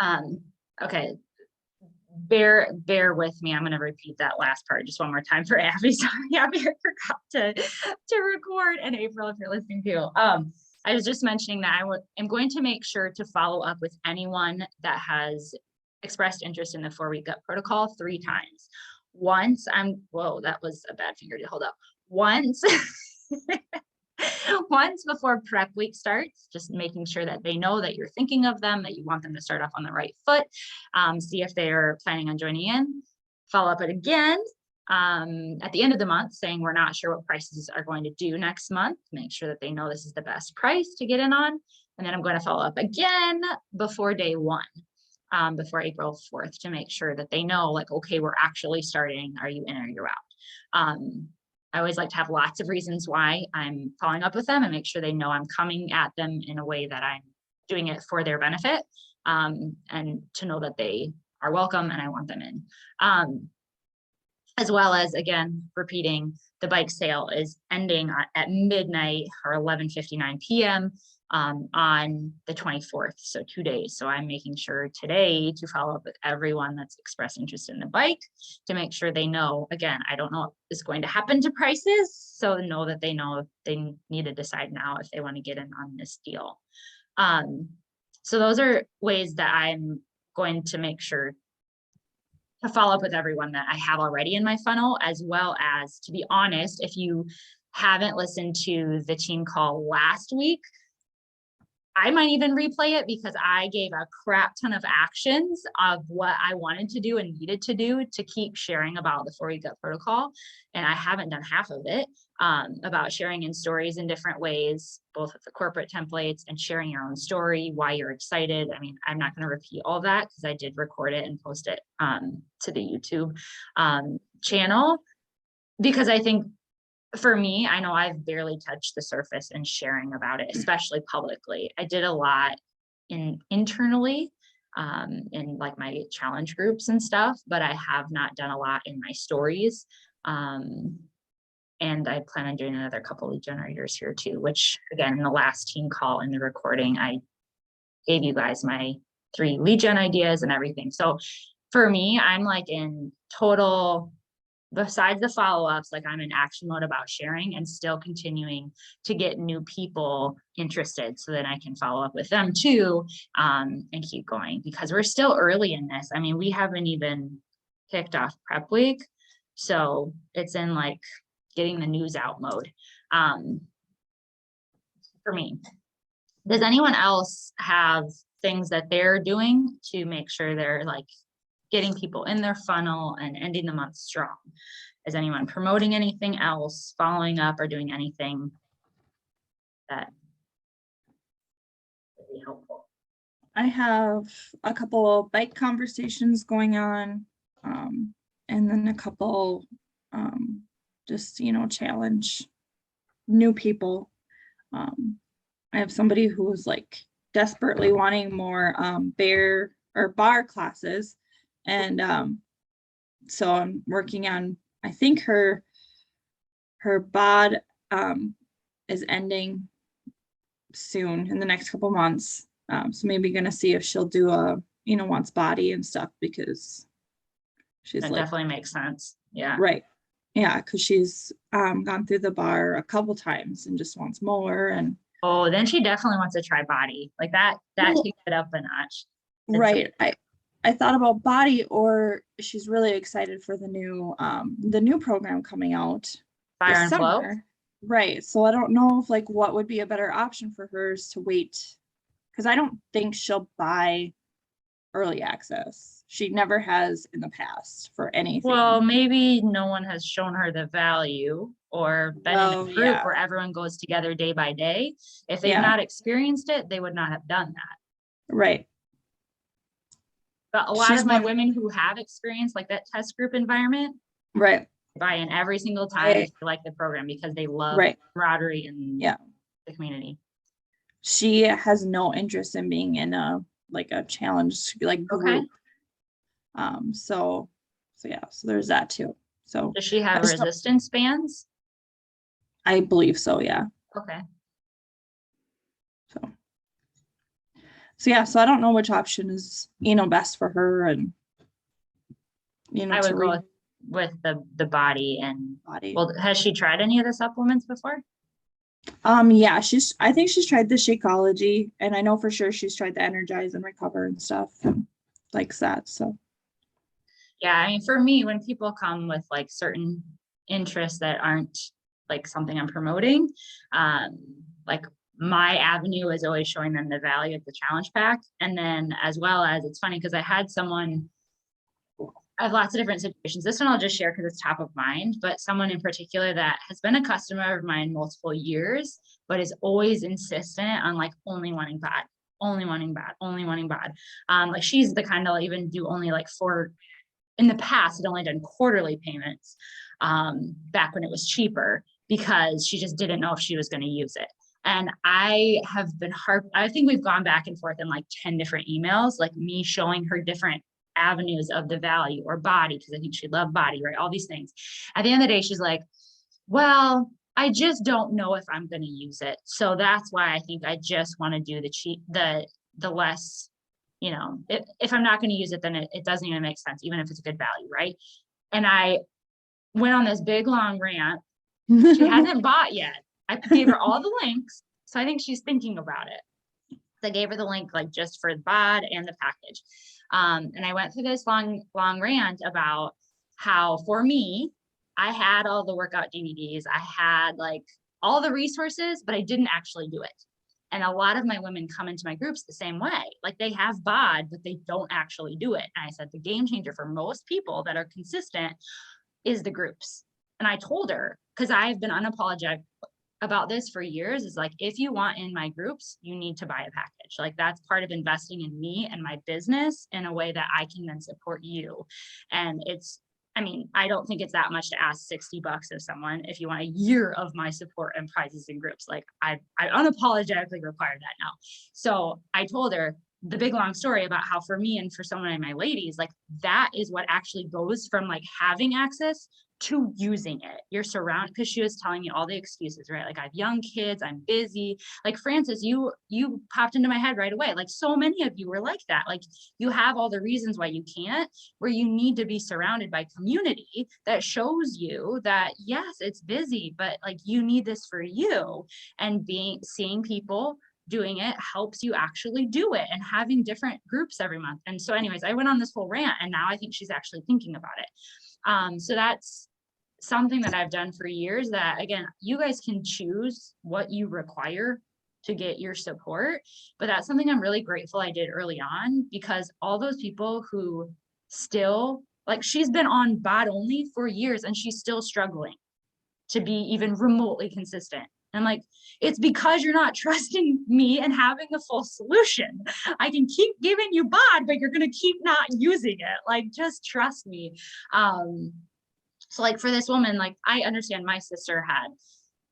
Okay, bear with me. I'm going to repeat that last part just one more time for Abby. Sorry, Abby, I forgot to record. And April, if you're listening too. I was just mentioning that I'm going to make sure to follow up with anyone that has expressed interest in the 4-week gut protocol 3 times. Once whoa, that was a bad finger to hold up. Once once before prep week starts, just making sure that they know that you're thinking of them, that you want them to start off on the right foot, see if they're planning on joining in, follow up it again at the end of the month saying we're not sure what prices are going to do next month, make sure that they know this is the best price to get in on. And then I'm going to follow up again before day 1, before April 4th, to make sure that they know, like, okay, we're actually starting. Are you in or you're out? I always like to have lots of reasons why I'm following up with them and make sure they know I'm coming at them in a way that I'm doing it for their benefit, and to know that they are welcome and I want them in. As well as, again, repeating, the bike sale is ending at midnight or 11:59 p.m. On the 24th, so 2 days. So I'm making sure today to follow up with everyone that's expressed interest in the bike to make sure they know. Again, I don't know what is going to happen to prices, so know that they know if they need to decide now if they want to get in on this deal. So those are ways that I'm going to make sure to follow up with everyone that I have already in my funnel, as well as, to be honest, if you haven't listened to the team call last week, I might even replay it because I gave a crap ton of actions of what I wanted to do and needed to do to keep sharing about the 4-week gut protocol. And I haven't done half of it, about sharing in stories in different ways, both with the corporate templates and sharing your own story, why you're excited. I mean, I'm not going to repeat all that because I did record it and post it to the YouTube channel, because I think, for me, I know I've barely touched the surface in sharing about it, especially publicly. I did a lot internally in like my challenge groups and stuff, but I have not done a lot in my stories. And I plan on doing another couple lead generators here too, which, again, in the last team call in the recording, I gave you guys my 3 lead gen ideas and everything. So for me, I'm like in total, besides the follow-ups, like I'm in action mode about sharing and still continuing to get new people interested so that I can follow up with them too, and keep going, because we're still early in this. I mean, we haven't even kicked off prep week. So it's in like getting the news out mode. For me, does anyone else have things that they're doing to make sure they're like getting people in their funnel and ending the month strong? Is anyone promoting anything else, following up, or doing anything that would be helpful? I have a couple bike conversations going on, and then a couple just, challenge new people. I have somebody who's like desperately wanting more bear or bar classes. And so I'm working on, I think her bod is ending soon in the next couple months. So maybe gonna see if she'll do a, wants body and stuff, because she's That like, definitely makes sense. Yeah. right. Yeah, because she's gone through the bar a couple times and just wants more. And oh, then she definitely wants to try body. Like that well, takes it up a notch. Right. I thought about body, or she's really excited for the new program coming out Fire this and Flow. summer. Right. So I don't know if like what would be a better option for hers to wait, because I don't think she'll buy early access. She never has in the past for anything. Well, maybe no one has shown her the value or been in a group where everyone goes together day by day. If they've not experienced it, they would not have done that. Right. But a lot of my women who have experienced like that test group environment, right, buy in every single time they like the program because they love camaraderie and the community. She has no interest in being in a challenge like group. So there's that too. So does she have resistance bands? I believe so, yeah. Okay. So yeah, so I don't know which option is, best for her and, I to would go read with the body. And body. well, has she tried any of the supplements before? Yeah, I think she's tried the Shakeology, and I know for sure she's tried the Energize and Recover and stuff and likes that. So Yeah, I mean, for me, when people come with like certain interests that aren't like something I'm promoting, um, like my avenue is always showing them the value of the challenge pack. And then as well as it's funny because I had someone, I have lots of different situations. This one I'll just share because it's top of mind, but someone in particular that has been a customer of mine multiple years, but is always insistent on like only wanting bod, only wanting bod, only wanting bod. Like she's the kind of even do only like 4, in the past, had only done quarterly payments back when it was cheaper because she just didn't know if she was going to use it. And I have been I think we've gone back and forth in like 10 different emails, like me showing her different avenues of the value or body, because I think she loved body, right? All these things. At the end of the day, she's like, well, I just don't know if I'm going to use it. So that's why I think I just want to do the cheap, the less, if I'm not going to use it, then it doesn't even make sense, even if it's a good value, right? And I went on this big long rant. She hasn't bought yet. I gave her all the links. So I think she's thinking about it. I gave her the link like just for the bod and the package. And I went through this long rant about how for me, I had all the workout DVDs. I had like all the resources, but I didn't actually do it. And a lot of my women come into my groups the same way. Like they have bod, but they don't actually do it. And I said, the game changer for most people that are consistent is the groups. And I told her, because I've been unapologetic about this for years, is like, if you want in my groups, you need to buy a package. Like that's part of investing in me and my business in a way that I can then support you. And I mean, I don't think it's that much to ask $60 of someone if you want a year of my support and prizes and groups. Like I unapologetically require that now. So I told her the big long story about how for me and for someone of my ladies, like that is what actually goes from like having access to using it. You're surrounded, because she was telling me all the excuses, right? Like I have young kids, I'm busy. Like Frances, you popped into my head right away. Like so many of you were like that. Like you have all the reasons why you can't, where you need to be surrounded by community that shows you that yes, it's busy, but like you need this for you. And seeing people doing it helps you actually do it, and having different groups every month. And so anyways, I went on this whole rant and now I think she's actually thinking about it. So that's something that I've done for years, that again, you guys can choose what you require to get your support, but that's something I'm really grateful I did early on, because all those people who still, like she's been on bod only for years and she's still struggling to be even remotely consistent. I'm like, it's because you're not trusting me and having a full solution. I can keep giving you bod, but you're going to keep not using it. Like, just trust me. So like for this woman, like I understand my sister had,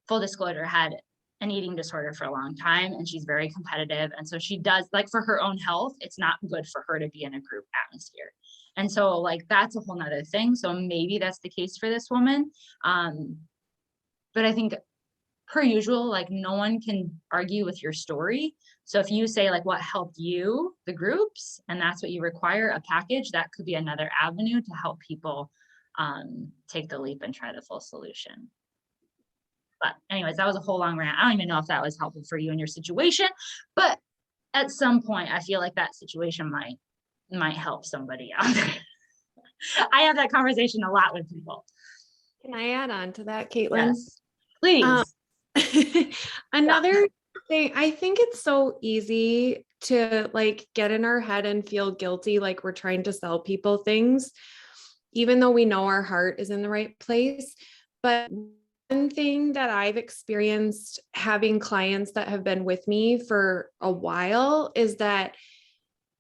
full disclosure, had an eating disorder for a long time, and she's very competitive. And so she does, like for her own health, it's not good for her to be in a group atmosphere. And so like, that's a whole nother thing. So maybe that's the case for this woman. But I think per usual, like no one can argue with your story. So if you say like what helped you, the groups, and that's what you require, a package, that could be another avenue to help people take the leap and try the full solution. But anyways, that was a whole long rant. I don't even know if that was helpful for you in your situation, but at some point I feel like that situation might help somebody out. I have that conversation a lot with people. Can I add on to that, Caitlin? Yes, please. Another thing, I think it's so easy to like get in our head and feel guilty, like we're trying to sell people things, even though we know our heart is in the right place. But one thing that I've experienced having clients that have been with me for a while is that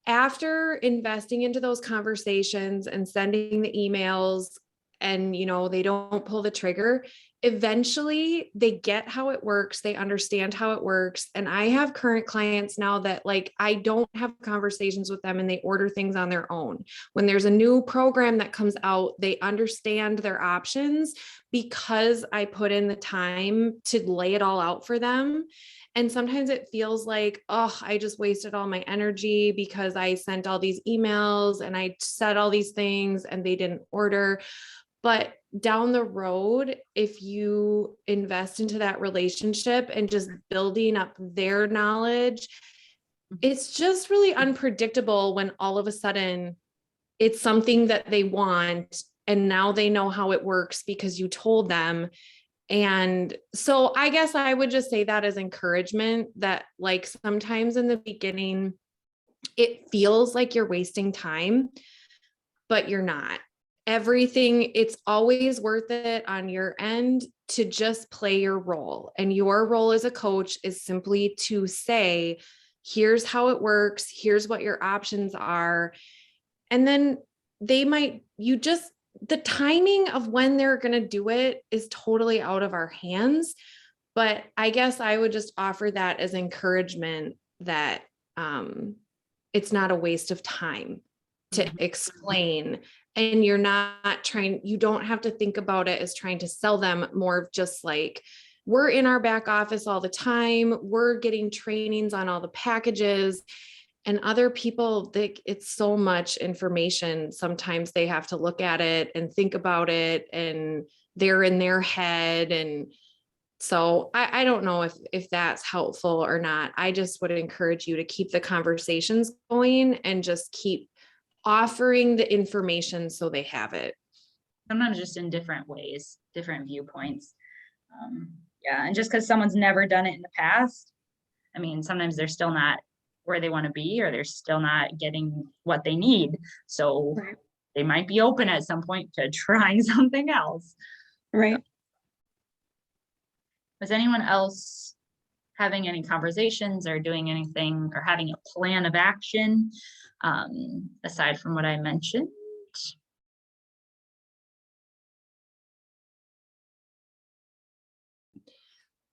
after investing into those conversations and sending the emails and, they don't pull the trigger, eventually they get how it works. They understand how it works. And I have current clients now that like, I don't have conversations with them and they order things on their own. When there's a new program that comes out, they understand their options because I put in the time to lay it all out for them. And sometimes it feels like, oh, I just wasted all my energy because I sent all these emails and I said all these things and they didn't order. But down the road, if you invest into that relationship and just building up their knowledge, it's just really unpredictable when all of a sudden it's something that they want and now they know how it works because you told them. And so I guess I would just say that as encouragement, that like sometimes in the beginning, it feels like you're wasting time, but you're not. Everything, it's always worth it on your end to just play your role. And your role as a coach is simply to say, here's how it works, here's what your options are. And then the timing of when they're going to do it is totally out of our hands. But I guess I would just offer that as encouragement that it's not a waste of time to explain. And you don't have to think about it as trying to sell them, more of just like, we're in our back office all the time. We're getting trainings on all the packages. And other people, it's so much information. Sometimes they have to look at it and think about it, and they're in their head. And so I don't know if that's helpful or not. I just would encourage you to keep the conversations going and just keep offering the information so they have it. Sometimes just in different ways, different viewpoints. Yeah, and just because someone's never done it in the past, I mean, sometimes they're still not where they want to be, or they're still not getting what they need. So Right. they might be open at some point to trying something else. Right. Was anyone else having any conversations or doing anything or having a plan of action aside from what I mentioned?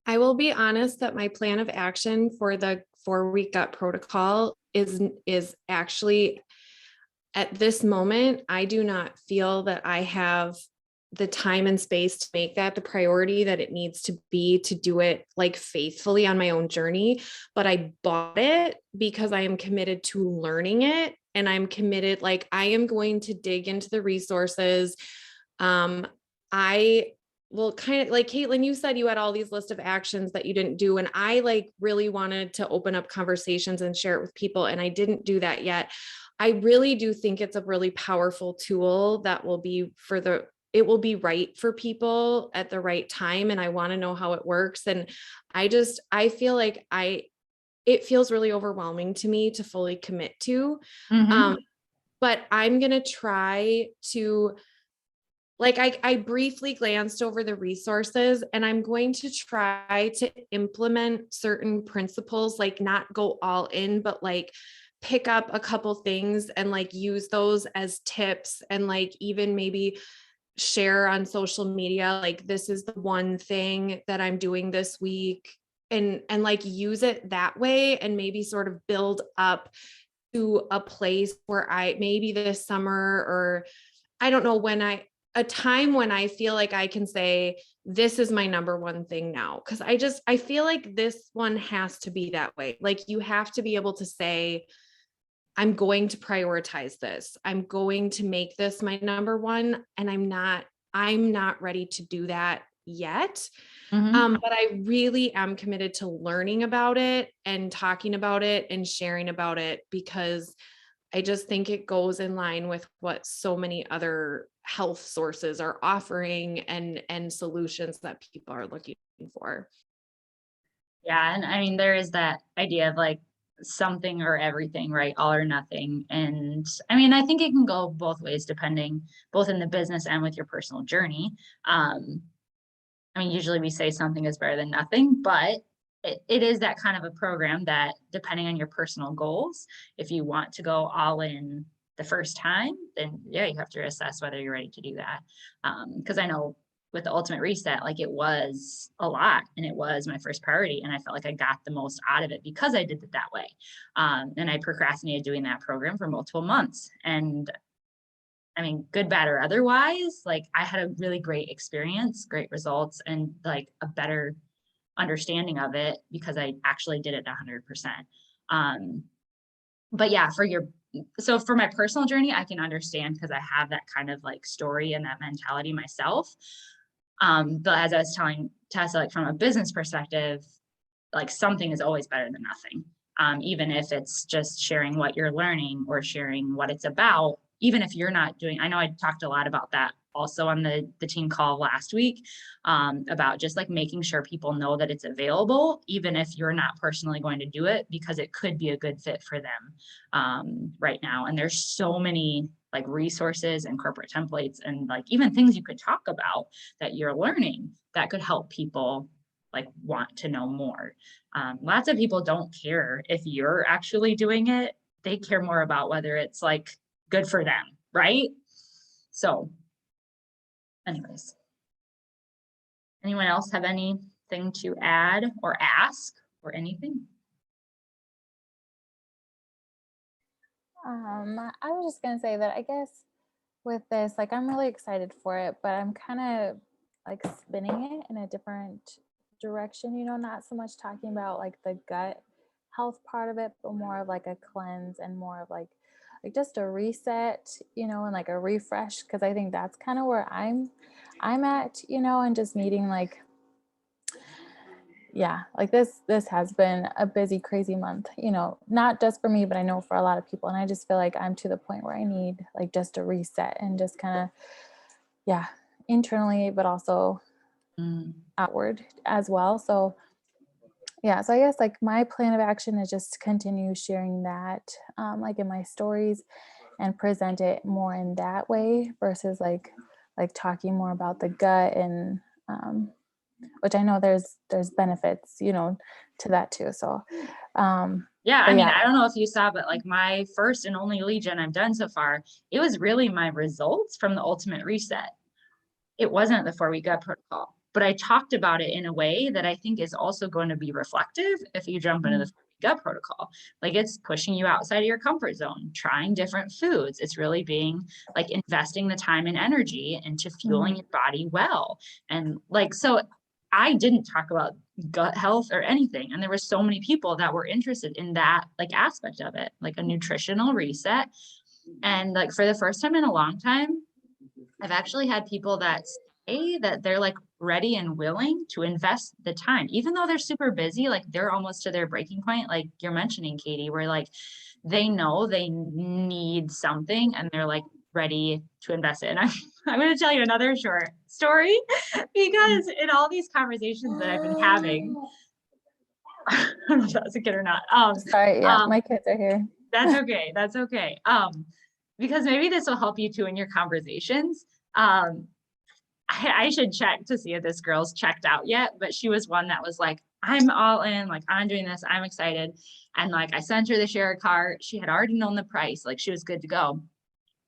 I will be honest that my plan of action for the 4-week gut protocol is actually, at this moment, I do not feel that I have the time and space to make that the priority that it needs to be to do it like faithfully on my own journey. But I bought it because I am committed to learning it. And I'm committed, like I am going to dig into the resources. I will kind of like Caitlin, you said you had all these list of actions that you didn't do. And I like really wanted to open up conversations and share it with people. And I didn't do that yet. I really do think it's a really powerful tool that will be it will be right for people at the right time. And I want to know how it works. And I feel like it feels really overwhelming to me to fully commit to. But I'm going to try to, like, I briefly glanced over the resources, and I'm going to try to implement certain principles, like not go all in, but like pick up a couple things and like use those as tips, and like even maybe share on social media, like this is the one thing that I'm doing this week, and like use it that way, and maybe sort of build up to a place where I maybe this summer, or I don't know, a time when I feel like I can say, this is my number one thing now. Cause I feel like this one has to be that way. Like you have to be able to say, I'm going to prioritize this. I'm going to make this my number one. And I'm not ready to do that yet. But I really am committed to learning about it and talking about it and sharing about it, because I just think it goes in line with what so many other health sources are offering and solutions that people are looking for. Yeah, and I mean, there is that idea of like something or everything, right? All or nothing. And I mean, I think it can go both ways, depending both in the business and with your personal journey. I mean, usually we say something is better than nothing, but it is that kind of a program that, depending on your personal goals, if you want to go all in the first time, then yeah, you have to assess whether you're ready to do that. Because I know with the Ultimate Reset, like it was a lot, and it was my first priority, and I felt like I got the most out of it because I did it that way. And I procrastinated doing that program for multiple months. And I mean, good, bad, or otherwise, like I had a really great experience, great results, and like a better understanding of it because I actually did it 100%. But yeah, so for my personal journey, I can understand because I have that kind of like story and that mentality myself. But as I was telling Tessa, like from a business perspective, like something is always better than nothing. Even if it's just sharing what you're learning or sharing what it's about, even if you're not doing, I know I talked a lot about that also on the team call last week, about just like making sure people know that it's available, even if you're not personally going to do it, because it could be a good fit for them right now. And there's so many like resources and corporate templates and like even things you could talk about that you're learning that could help people like want to know more. Lots of people don't care if you're actually doing it. They care more about whether it's like good for them, right? So anyways, anyone else have anything to add or ask or anything? I was just gonna say that I guess with this, like I'm really excited for it, but I'm kind of like spinning it in a different direction, you know, not so much talking about like the gut health part of it, but more of like a cleanse and more of like just a reset, you know, and like a refresh, because I think that's kind of where I'm at, you know, and just needing like, yeah, like this has been a busy, crazy month, you know, not just for me, but I know for a lot of people. And I just feel like I'm to the point where I need like just a reset and just kind of, yeah, internally, but also outward as well. So yeah, so I guess like my plan of action is just to continue sharing that like in my stories and present it more in that way versus like talking more about the gut and which I know there's benefits, you know, to that too. So yeah, I but mean, yeah. I don't know if you saw, but like my first and only lead gen I've done so far, it was really my results from the ultimate reset. It wasn't the 4-week gut protocol, but I talked about it in a way that I think is also going to be reflective if you jump into the 4-week gut protocol. Like it's pushing you outside of your comfort zone, trying different foods. It's really being like investing the time and energy into fueling your body well. And like, so I didn't talk about gut health or anything. And there were so many people that were interested in that like aspect of it, like a nutritional reset. And like for the first time in a long time, I've actually had people that say that they're like ready and willing to invest the time, even though they're super busy, like they're almost to their breaking point. Like you're mentioning, Katie, where like they know they need something and they're like ready to invest it. And I'm going to tell you another short story because in all these conversations that I've been having, I don't know if that's a kid or not. Sorry, yeah, my kids are here. That's okay. That's okay. Because maybe this will help you too in your conversations. I should check to see if this girl's checked out yet, but she was one that was like, I'm all in, like I'm doing this, I'm excited. And like I sent her the share cart. She had already known the price, like she was good to go.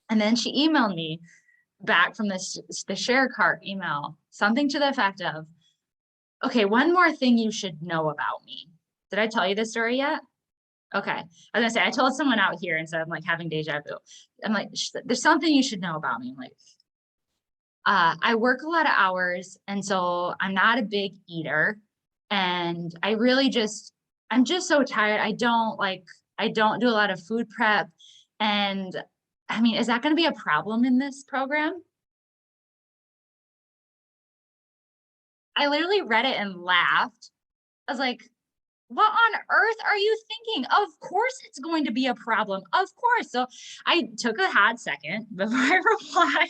And then she emailed me back from the share cart email, something to the effect of, okay, one more thing you should know about me. Did I tell you this story yet? Okay. I was gonna say, I told someone out here instead of like having deja vu. I'm like, there's something you should know about me. I'm like, I work a lot of hours. And so I'm not a big eater. And I really I'm just so tired. I don't do a lot of food prep. And I mean, is that going to be a problem in this program? I literally read it and laughed. I was like, what on earth are you thinking? Of course it's going to be a problem. Of course. So I took a hot second before I replied.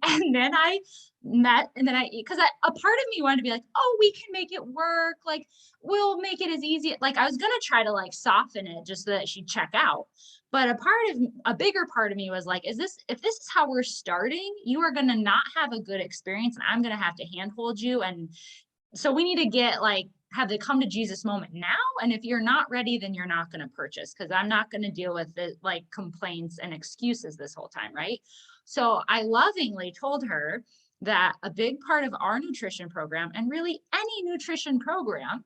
And then I because a part of me wanted to be like, oh, we can make it work. Like, we'll make it as easy. Like, I was going to try to like soften it just so that she'd check out. But a bigger part of me was like, if this is how we're starting, you are going to not have a good experience and I'm going to have to handhold you. And so we need to get like, have the come to Jesus moment now. And if you're not ready, then you're not going to purchase because I'm not going to deal with the like complaints and excuses this whole time. Right. So I lovingly told her that a big part of our nutrition program and really any nutrition program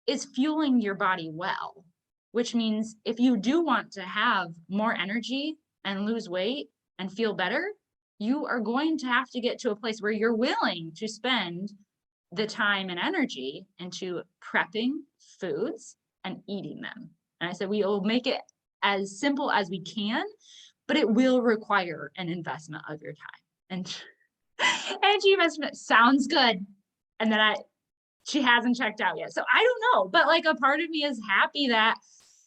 is fueling your body well, which means if you do want to have more energy and lose weight and feel better, you are going to have to get to a place where you're willing to spend the time and energy into prepping foods and eating them. And I said, we will make it as simple as we can, but it will require an investment of your time. And energy investment sounds good. And then she hasn't checked out yet. So I don't know, but like a part of me is happy that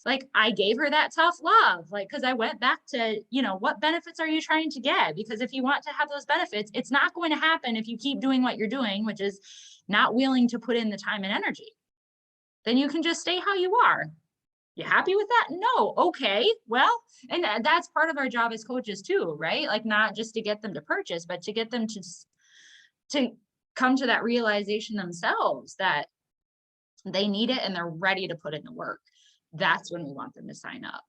like I gave her that tough love, like, cause I went back to, you know, what benefits are you trying to get? Because if you want to have those benefits, it's not going to happen if you keep doing what you're doing, which is not willing to put in the time and energy. Then you can just stay how you are. You happy with that? No. Okay. Well, and that's part of our job as coaches too, right? Like not just to get them to purchase, but to get them to come to that realization themselves that they need it and they're ready to put in the work. That's when we want them to sign up.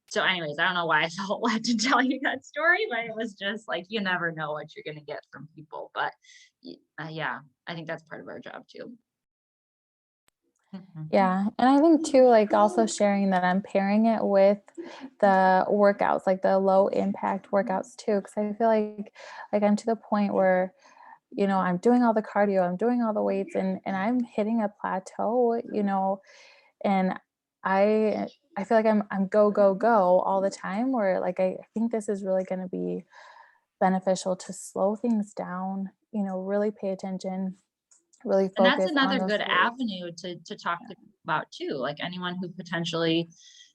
So anyways, I don't know why I felt led to tell you that story, but it was just like, you never know what you're going to get from people. But yeah, I think that's part of our job too. Yeah. And I think too, like also sharing that I'm pairing it with the workouts, like the low impact workouts too. Cause I feel like I'm to the point where, you know, I'm doing all the cardio, I'm doing all the weights and I'm hitting a plateau, you know, and I feel like I'm go, go, go all the time where like, I think this is really going to be beneficial to slow things down, you know, really pay attention, really focus. And that's another on good those avenue to talk about too, like anyone who potentially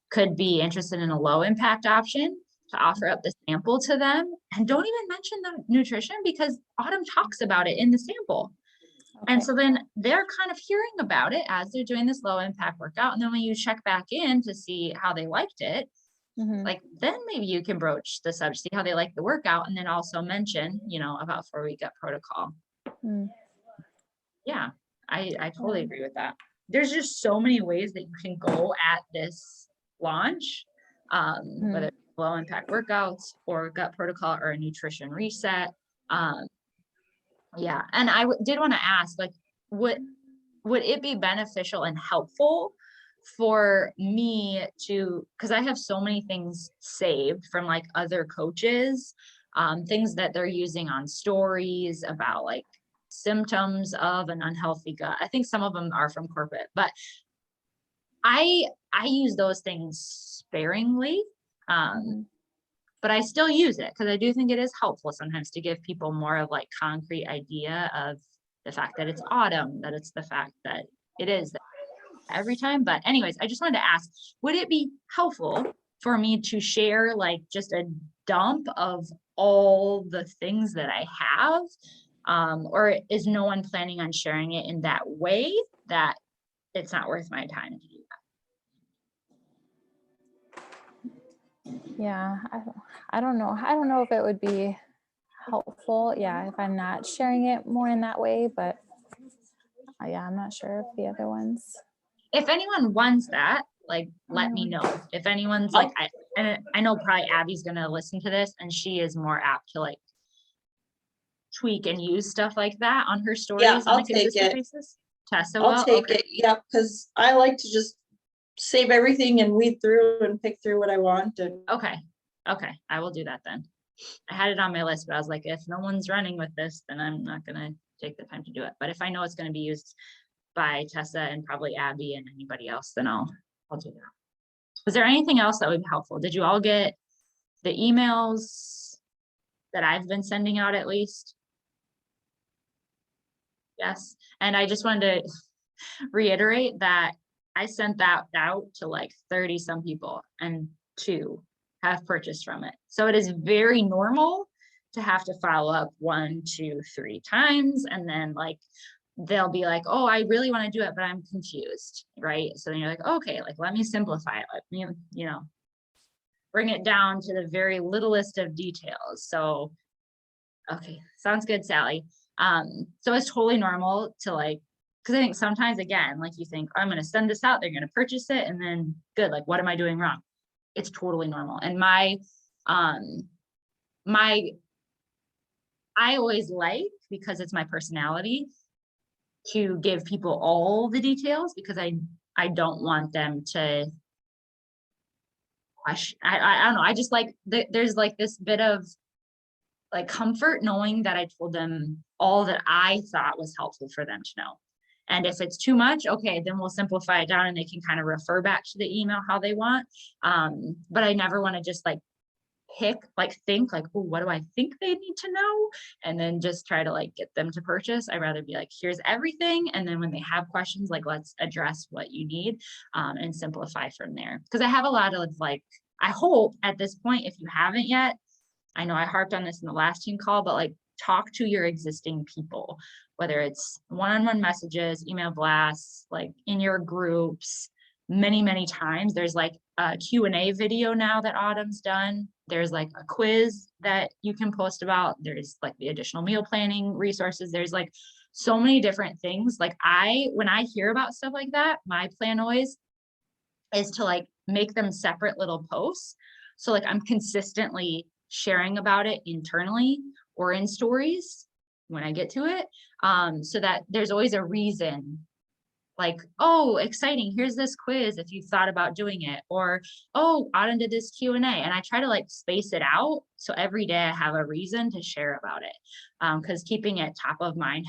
could be interested in a low impact option, to offer up the sample to them. And don't even mention the nutrition because Autumn talks about it in the sample. Okay. And so then they're kind of hearing about it as they're doing this low impact workout. And then when you check back in to see how they liked it, like then maybe you can broach the subject, see how they like the workout, and then also mention, you know, about 4-week gut protocol. Yeah, I totally agree with that. There's just so many ways that you can go at this launch, whether it's low impact workouts or gut protocol or a nutrition reset. Yeah, and I did want to ask, like, would it be beneficial and helpful for me to, because I have so many things saved from like other coaches, things that they're using on stories about like symptoms of an unhealthy gut. I think some of them are from corporate, but I use those things sparingly. But I still use it because I do think it is helpful sometimes to give people more of like concrete idea of the fact that it's autumn, that it's the fact that it is every time. But anyways, I just wanted to ask, would it be helpful for me to share like just a dump of all the things that I have? Or is no one planning on sharing it in that way that it's not worth my time to do that? Yeah, I don't know. I don't know if it would be helpful. Yeah, if I'm not sharing it more in that way, but yeah, I'm not sure if the other ones. If anyone wants that, like, let me know. If anyone's like, I know probably Abby's gonna listen to this and she is more apt to like tweak and use stuff like that on her stories. Yeah, on I'll take it. Basis. Tessa I'll will? take Okay. it. Yep, because I like to just save everything and weed through and pick through what I want. And Okay. I will do that then. I had it on my list, but I was like, if no one's running with this, then I'm not gonna take the time to do it. But if I know it's gonna be used by Tessa and probably Abby and anybody else, then I'll do that. Was there anything else that would be helpful? Did you all get the emails that I've been sending out at least? Yes. And I just wanted to reiterate that I sent that out to like 30 some people and 2 have purchased from it. So it is very normal to have to follow up 1, 2, 3 times. And then like, they'll be like, oh, I really want to do it, but I'm confused. Right. So then you're like, okay, like, let me simplify it. Let me, you know, bring it down to the very littlest of details. So, okay. Sounds good, Sally. So it's totally normal to like, because I think sometimes again, like you think, I'm going to send this out, they're going to purchase it. And then good, like, what am I doing wrong? It's totally normal. And I always like, because it's my personality, to give people all the details because I don't want them to question. I don't know. I just like, there's like this bit of like comfort knowing that I told them all that I thought was helpful for them to know. And if it's too much, okay, then we'll simplify it down and they can kind of refer back to the email how they want. But I never want to just like think like, oh, what do I think they need to know? And then just try to like get them to purchase. I'd rather be like, here's everything. And then when they have questions, like, let's address what you need, and simplify from there. Because I have a lot of like, I hope at this point, if you haven't yet, I know I harped on this in the last team call, but like talk to your existing people, whether it's one-on-one messages, email blasts, like in your groups, many times. There's like a Q&A video now that Autumn's done. There's like a quiz that you can post about. There's like the additional meal planning resources. There's like so many different things. Like when I hear about stuff like that, my plan always is to like make them separate little posts. So like I'm consistently sharing about it internally or in stories when I get to it, so that there's always a reason, like, oh, exciting, here's this quiz if you thought about doing it, or, oh, Autumn did this Q&A, and I try to like space it out so every day I have a reason to share about it, because keeping it top of mind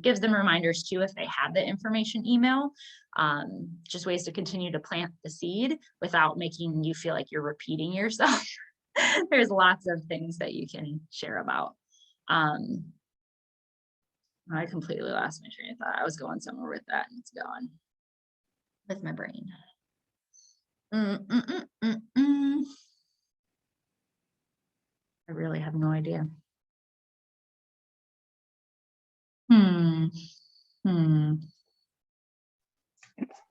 gives them reminders too if they have the information email, just ways to continue to plant the seed without making you feel like you're repeating yourself. There's lots of things that you can share about. I completely lost my train of thought. I was going somewhere with that and it's gone with my brain. I really have no idea.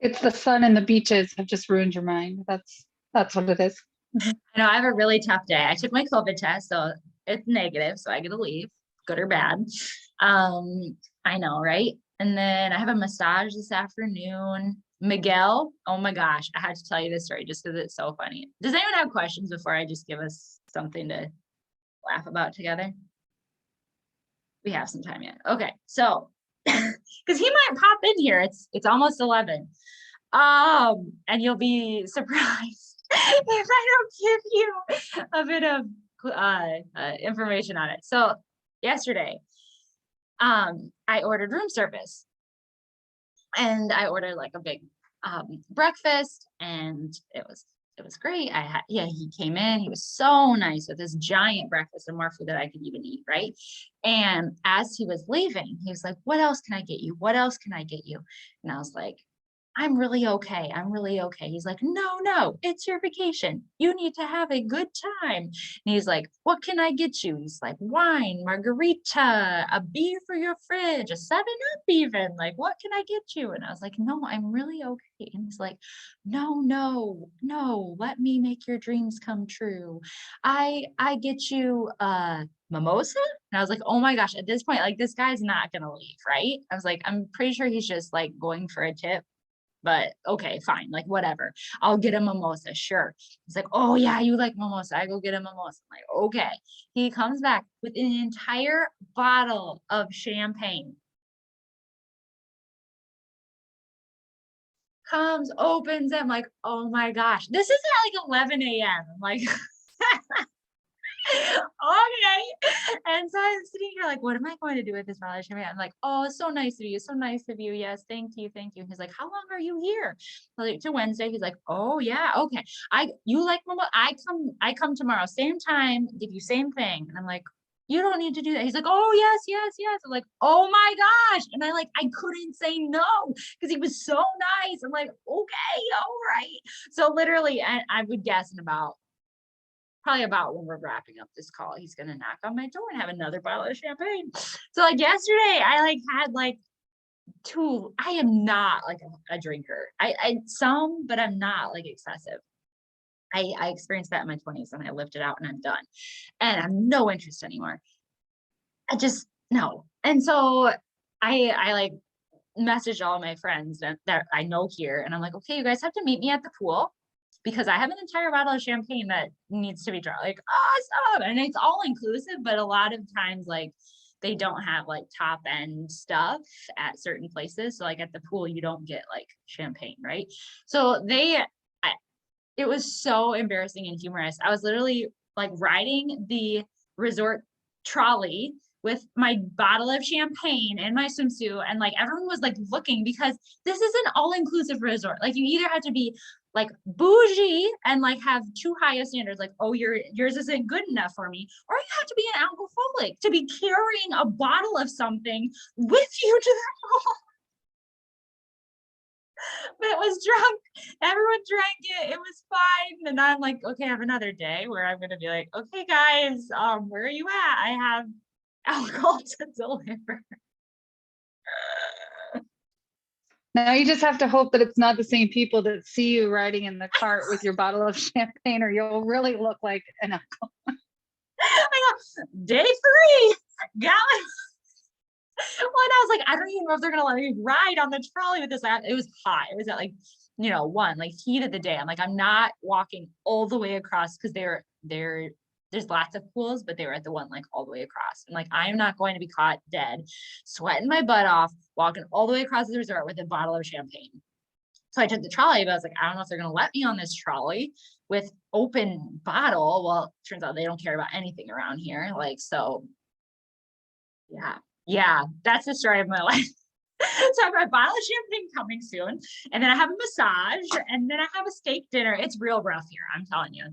It's the sun and the beaches have just ruined your mind. That's what it is. I know I have a really tough day. I took my COVID test, so it's negative, so I get to leave, good or bad. I know, right? And then I have a massage this afternoon. Miguel, oh my gosh, I had to tell you this story just because it's so funny. Does anyone have questions before I just give us something to laugh about together? We have some time yet. Okay, so because he might pop in here. It's almost 11. And you'll be surprised if I don't give you a bit of information on it. So yesterday, I ordered room service, and I ordered like a big breakfast, and it was great. He came in, he was so nice with this giant breakfast and more food that I could even eat, right? And as he was leaving, he was like, what else can I get you? What else can I get you? And I was like, I'm really okay. I'm really okay. He's like, no, it's your vacation. You need to have a good time. And he's like, what can I get you? He's like, wine, margarita, a beer for your fridge, a 7-Up even. Like, what can I get you? And I was like, no, I'm really okay. And he's like, no, let me make your dreams come true. I get you mimosa. And I was like, oh my gosh, at this point, like this guy's not gonna leave, right? I was like, I'm pretty sure he's just like going for a tip. But okay, fine, like whatever. I'll get a mimosa, sure. He's like, oh yeah, you like mimosa. I go get a mimosa. I'm like, okay. He comes back with an entire bottle of champagne. Comes, opens it. I'm like, oh my gosh. This is at like 11 a.m. I'm like, okay. And so I'm sitting here like, what am I going to do with this bottle of champagne? I'm like, oh, it's so nice of you. So nice of you. Yes, thank you. He's like, how long are you here? Like, to Wednesday. He's like, oh yeah, okay. You like mama? I come tomorrow, same time, give you same thing. And I'm like, you don't need to do that. He's like, oh yes. I'm like, oh my gosh. And I couldn't say no because he was so nice. I'm like, okay, all right. So literally, I would guess in probably about when we're wrapping up this call, he's gonna knock on my door and have another bottle of champagne. So like yesterday, I had like 2. I am not like a drinker. I some, but I'm not like excessive. I experienced that in my 20s and I lived it out and I'm done. And I'm no interest anymore. I just no. And so I like messaged all my friends that I know here, and I'm like, okay, you guys have to meet me at the pool, because I have an entire bottle of champagne that needs to be drunk. Like, awesome. And it's all inclusive, but a lot of times like they don't have like top end stuff at certain places. So like at the pool, you don't get like champagne, right? So it was so embarrassing and humorous. I was literally like riding the resort trolley with my bottle of champagne and my swimsuit, and like everyone was like looking, because this is an all-inclusive resort. Like you either had to be like bougie and like have too high of standards, like, oh, yours isn't good enough for me, or you have to be an alcoholic to be carrying a bottle of something with you to the but it was drunk. Everyone drank it. It was fine. And I'm like, okay, I have another day where I'm gonna be like, okay, guys, where are you at? I have alcohol to deliver. Now you just have to hope that it's not the same people that see you riding in the cart with your bottle of champagne, or you'll really look like an alcoholic. I know. Day 3, got it. Well, and I was like, I don't even know if they're gonna let me ride on the trolley with this. It was hot. It was at like, 1, like heat of the day. I'm like, I'm not walking all the way across, because there's lots of pools, but they were at the one like all the way across. And like, I'm not going to be caught dead, sweating my butt off, walking all the way across the resort with a bottle of champagne. So I took the trolley, but I was like, I don't know if they're gonna let me on this trolley with open bottle. Well, turns out they don't care about anything around here. Like, so yeah, that's the story of my life. So I have my bottle of champagne coming soon, and then I have a massage, and then I have a steak dinner. It's real rough here, I'm telling you.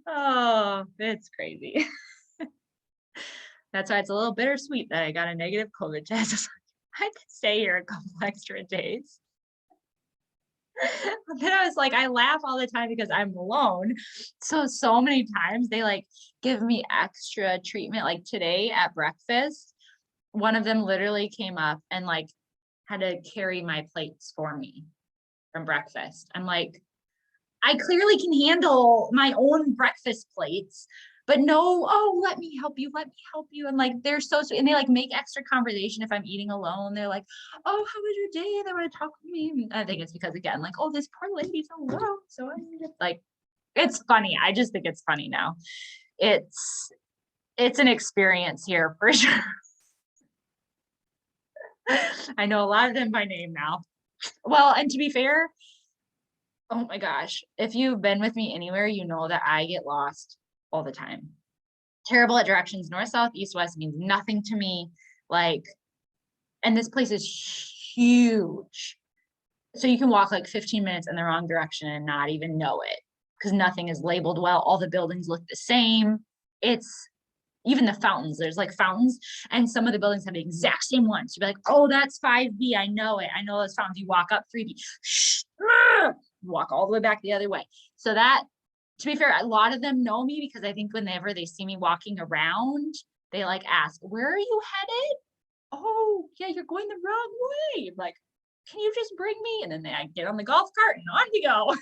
Oh, it's crazy. That's why it's a little bittersweet that I got a negative COVID test. I could stay here a couple extra days. But then I was like, I laugh all the time because I'm alone. So many times they like give me extra treatment. Like today at breakfast, one of them literally came up and like had to carry my plates for me from breakfast. I'm like, I clearly can handle my own breakfast plates, but no, oh, let me help you. And like, they're so sweet. And they like make extra conversation if I'm eating alone. They're like, oh, how was your day? They want to talk with me. And I think it's because, again, like, oh, this poor lady's alone. So I'm just like, it's funny. I just think it's funny now. It's an experience here for sure. I know a lot of them by name now. Well, and to be fair, oh my gosh, if you've been with me anywhere, you know that I get lost all the time. Terrible at directions. North, south, east, west means nothing to me. Like, and this place is huge. So you can walk like 15 minutes in the wrong direction and not even know it, because nothing is labeled well. All the buildings look the same. It's even the fountains. There's like fountains, and some of the buildings have the exact same ones. You'd be like, oh, that's 5B. I know it. I know those fountains. You walk up 3B. Walk all the way back the other way. So that, to be fair, a lot of them know me, because I think whenever they see me walking around, they like ask, where are you headed? Oh, yeah, you're going the wrong way. I'm like, can you just bring me? And then I get on the golf cart and on we go.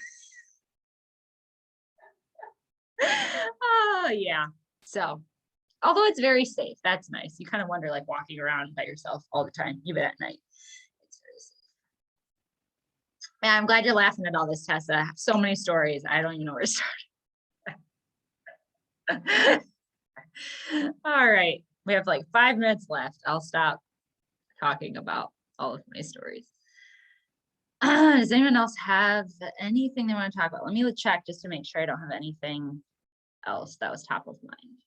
Oh, yeah. So, although it's very safe, that's nice. You kind of wonder, like walking around by yourself all the time, even at night. It's very safe. Yeah, I'm glad you're laughing at all this, Tessa. I have so many stories. I don't even know where to start. All right. We have like 5 minutes left. I'll stop talking about all of my stories. Does anyone else have anything they want to talk about? Let me check just to make sure I don't have anything else that was top of mind.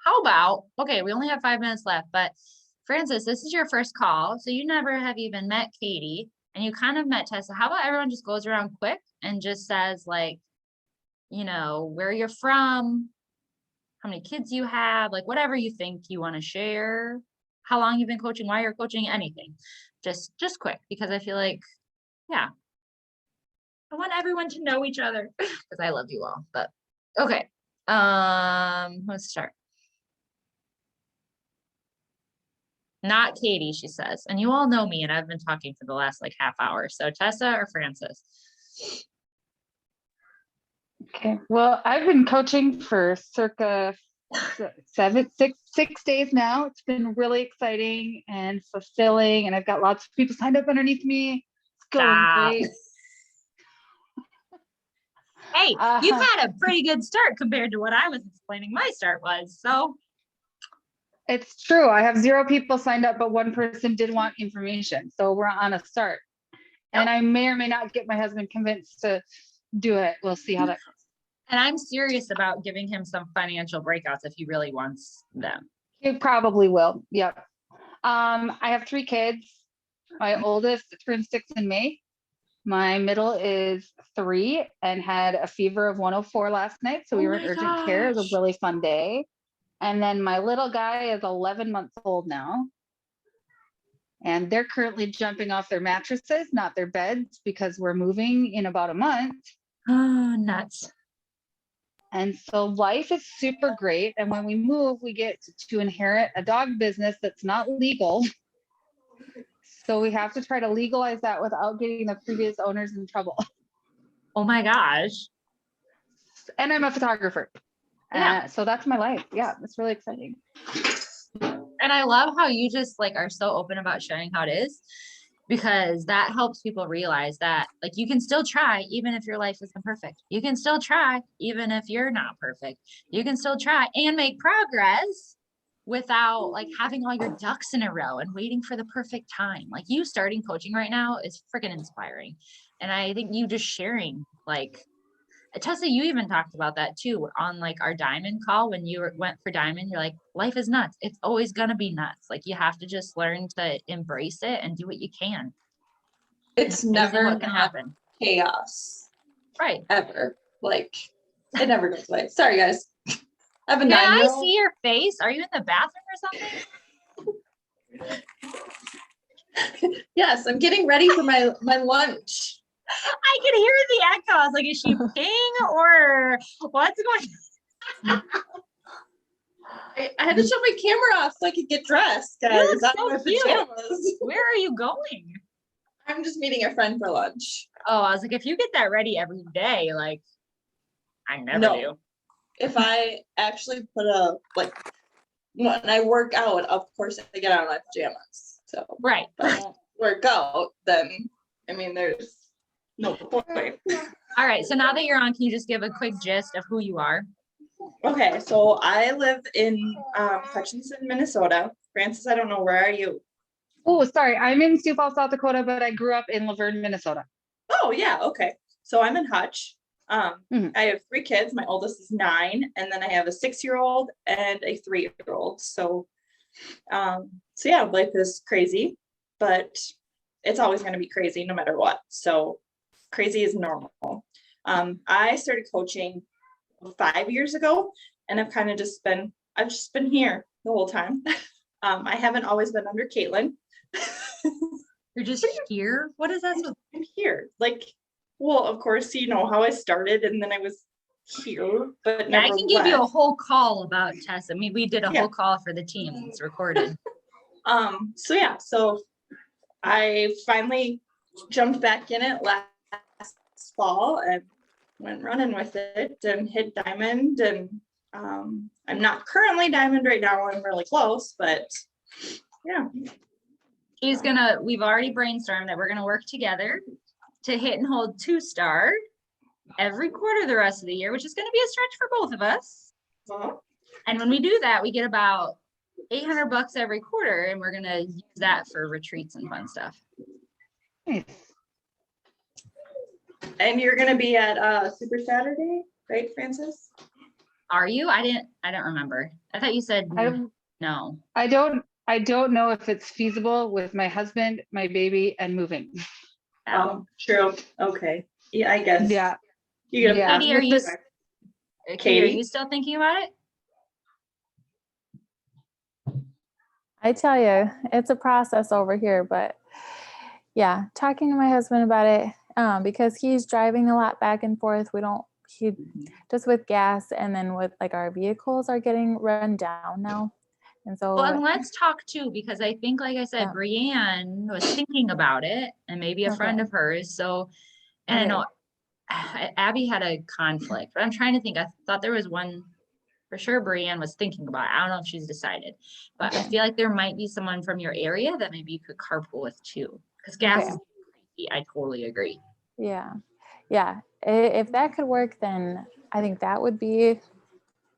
How about, okay, we only have 5 minutes left, but Francis, this is your first call. So you never have even met Katie, and you kind of met Tessa. How about everyone just goes around quick and just says like, where you're from, how many kids you have, like whatever you think you want to share, how long you've been coaching, why you're coaching, anything. Just quick, because I feel like, yeah, I want everyone to know each other because I love you all. But okay, let's start. Not Katie, she says. And you all know me, and I've been talking for the last like half hour. So Tessa or Francis? Okay, well, I've been coaching for circa 6 days now. It's been really exciting and fulfilling, and I've got lots of people signed up underneath me. It's going great. Hey, you've had a pretty good start compared to what I was explaining my start was. So it's true. I have 0 people signed up, but 1 person did want information. So we're on a start. And I may or may not get my husband convinced to do it. We'll see how that goes. And I'm serious about giving him some financial breakouts if he really wants them. It probably will. Yep. I have 3 kids. My oldest turned 6 in May. My middle is 3 and had a fever of 104 last night. So we Oh were in my urgent care. It was gosh. a really fun day. And then my little guy is 11 months old now. And they're currently jumping off their mattresses, not their beds, because we're moving in about a month. Oh, nuts. And so life is super great. And when we move, we get to inherit a dog business that's not legal. So we have to try to legalize that without getting the previous owners in trouble. Oh my gosh. And I'm a photographer. Yeah. So that's my life. Yeah, it's really exciting. And I love how you just like are so open about sharing how it is, because that helps people realize that like you can still try even if your life isn't perfect. You can still try even if you're not perfect. You can still try and make progress without like having all your ducks in a row and waiting for the perfect time. Like you starting coaching right now is freaking inspiring. And I think you just sharing like Tessa, you even talked about that too on like our diamond call when went for diamond. You're like, life is nuts. It's always gonna be nuts. Like you have to just learn to embrace it and do what you can. It's amazing never what can not happen. chaos Right. ever. Like it never goes away. Sorry guys. I have a Can I 9-year-old. see your face? Are you in the bathroom or something? Yes, I'm getting ready for my lunch. I could hear the echo. I was like, is she peeing or what's going on? I had to shut my camera off so I could get dressed, guys. You look I'm so in my cute. pajamas. Where are you going? I'm just meeting a friend for lunch. Oh, I was like, if you get that ready every day, like I never No. do. If I actually put a like when I work out, of course I get out of my pajamas. So Right. if I don't work out, then I mean there's no point. All right. So now that you're on, can you just give a quick gist of who you are? Okay, so I live in Hutchinson, Minnesota. Francis, I don't know, where are you? Oh, sorry. I'm in Sioux Falls, South Dakota, but I grew up in Laverne, Minnesota. Oh yeah, okay. So I'm in Hutch. Mhm. I have 3 kids. My oldest is 9, and then I have a 6-year-old and a 3-year-old. So yeah, life is crazy, but it's always going to be crazy no matter what. So crazy is normal. I started coaching 5 years ago, and I've just been here the whole time. I haven't always been under Caitlin. You're just here? What is that? I'm here. Like, well, of course, you know how I started, and then I was here, but Yeah, I never can give you a left. whole call about Tess. I mean, we did a Yeah. whole call for the team. It's recorded. So yeah, so I finally jumped back in it last fall and went running with it and hit diamond. And I'm not currently diamond right now. I'm really close, but yeah. We've already brainstormed that we're gonna work together to hit and hold 2-star every quarter the rest of the year, which is gonna be a stretch for both of us. Uh-huh. And when we do that, we get about $800 every quarter, and we're gonna use that for retreats and fun stuff. Nice. And you're gonna be at Super Saturday, right, Francis? Are you? I don't remember. I thought you said no. I don't know if it's feasible with my husband, my baby, and moving. True. Okay. Yeah, I guess. Yeah. You get a Yeah. Katie, are you Katie? Are you still thinking about it? I tell you, it's a process over here, but yeah, talking to my husband about it, because he's driving a lot back and forth. He just with gas, and then with like our vehicles are getting run down now. And so, Well, and let's talk too, because I think, like I said, Yeah. Brienne was thinking about it, and maybe a friend Okay. of hers. So, and I Okay. know Abby had a conflict, but I'm trying to think. I thought there was one for sure Brienne was thinking about. I don't know if she's decided, but I Okay. feel like there might be someone from your area that maybe you could carpool with too. Because gas Okay. is crazy. I totally agree. Yeah. Yeah. If that could work, then I think that would be,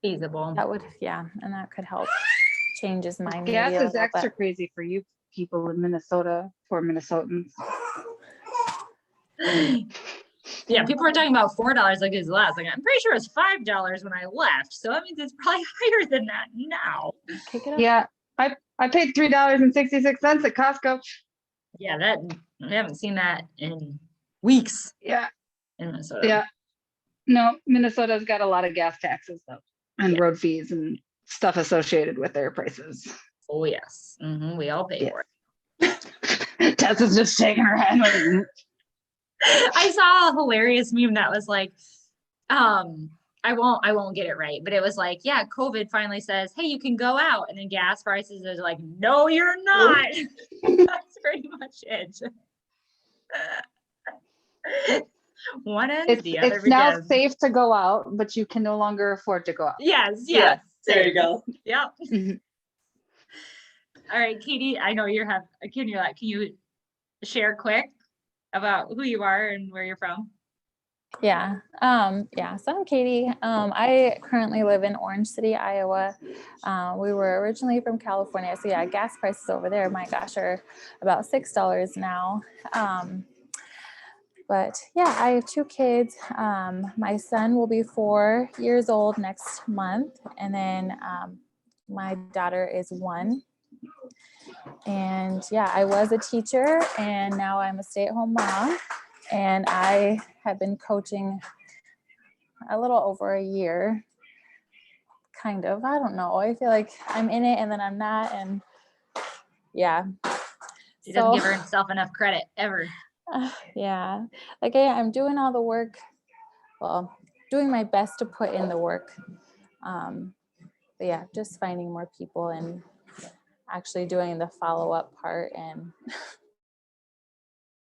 Feasible. yeah. And that could help change his mind maybe Gas a is little extra bit. crazy for you people in Minnesota, for Minnesotans. Yeah, people were talking about $4 like it's less. Like I'm pretty sure it's $5 when I left. So that means it's probably higher than that now. Kick it up. Yeah, I paid $3.66 at Costco. Yeah, that I haven't seen that in weeks Yeah, in Minnesota. yeah. No, Minnesota's got a lot of gas taxes though, and road fees and stuff associated with their prices. Oh yes. We all pay Yeah. for it. Tess is just shaking her head. Like, I saw a hilarious meme that was like, I won't get it right, but it was like, yeah, COVID finally says, hey, you can go out, and then gas prices are like, no, you're not. That's pretty much it. One end, the other it's now begins. safe to go out, but you can no longer afford to go out. Yes, Yeah, yes. there you go. Yep. Mhm. All right, Katie, I know can you share quick about who you are and where you're from? Yeah. So I'm Katie. I currently live in Orange City, Iowa. We were originally from California. So yeah, gas prices over there, my gosh, are about $6 now. But yeah, I have 2 kids. My son will be 4 years old next month. And then my daughter is 1. And yeah, I was a teacher and now I'm a stay-at-home mom. And I have been coaching a little over a year, kind of. I don't know. I feel like I'm in it and then I'm not. And yeah. She doesn't give herself enough credit ever. Yeah. Like I'm doing all the work. Well, doing my best to put in the work. But yeah, just finding more people and actually doing the follow-up part. And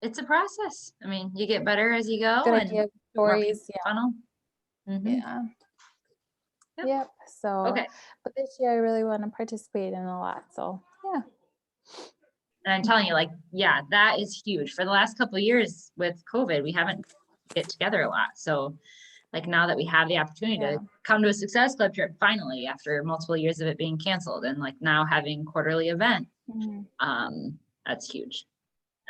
It's a process. I mean, you get better as you go. good And idea, more people stories. Yeah. funnel. Yeah. Yep. Yep. So, Okay. but this year I really want to participate in a lot. So yeah. And I'm telling you, like, yeah, that is huge. For the last couple of years with COVID, we haven't get together a lot. So like now that we have the opportunity Yeah. to come to a Success Club trip finally after multiple years of it being canceled and like now having quarterly event, Mhm. that's huge.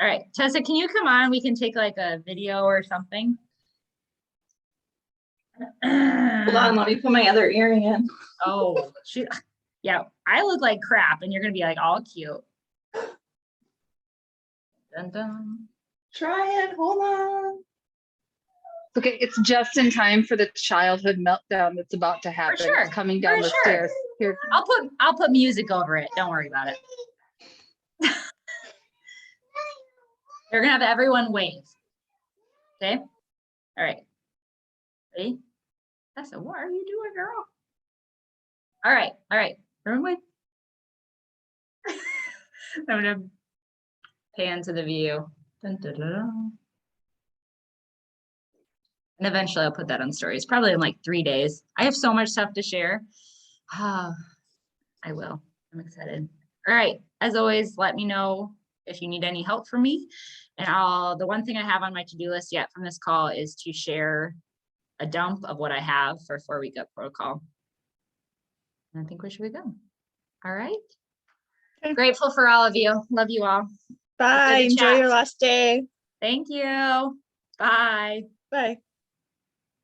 All right, Tessa, can you come on? We can take like a video or something. Hold on, let me put my other earring in. Oh, shoot. Yeah, I look like crap and you're gonna be like all cute. Dun, dun. Try it, hold on. Okay, it's just in time for the childhood meltdown that's about to happen. sure, It's coming down for the sure. stairs. Here. I'll put music over it. Don't worry about it. You're gonna have everyone wave. Okay. All right. Ready? Tessa, what are you doing, girl? All right. All right. Everyone wave. I'm gonna pan to the view. Dun, dun, dun, dun. And eventually I'll put that on stories, probably in like 3 days. I have so much stuff to share. I will. I'm excited. All right. As always, let me know if you need any help from me. And the one thing I have on my to-do list yet from this call is to share a dump of what I have for 4-week up protocol. And I think we should be good. All right. Okay. Grateful for all of you. Love you all. Bye. Good Enjoy chat. your last day. Thank you. Bye. Bye.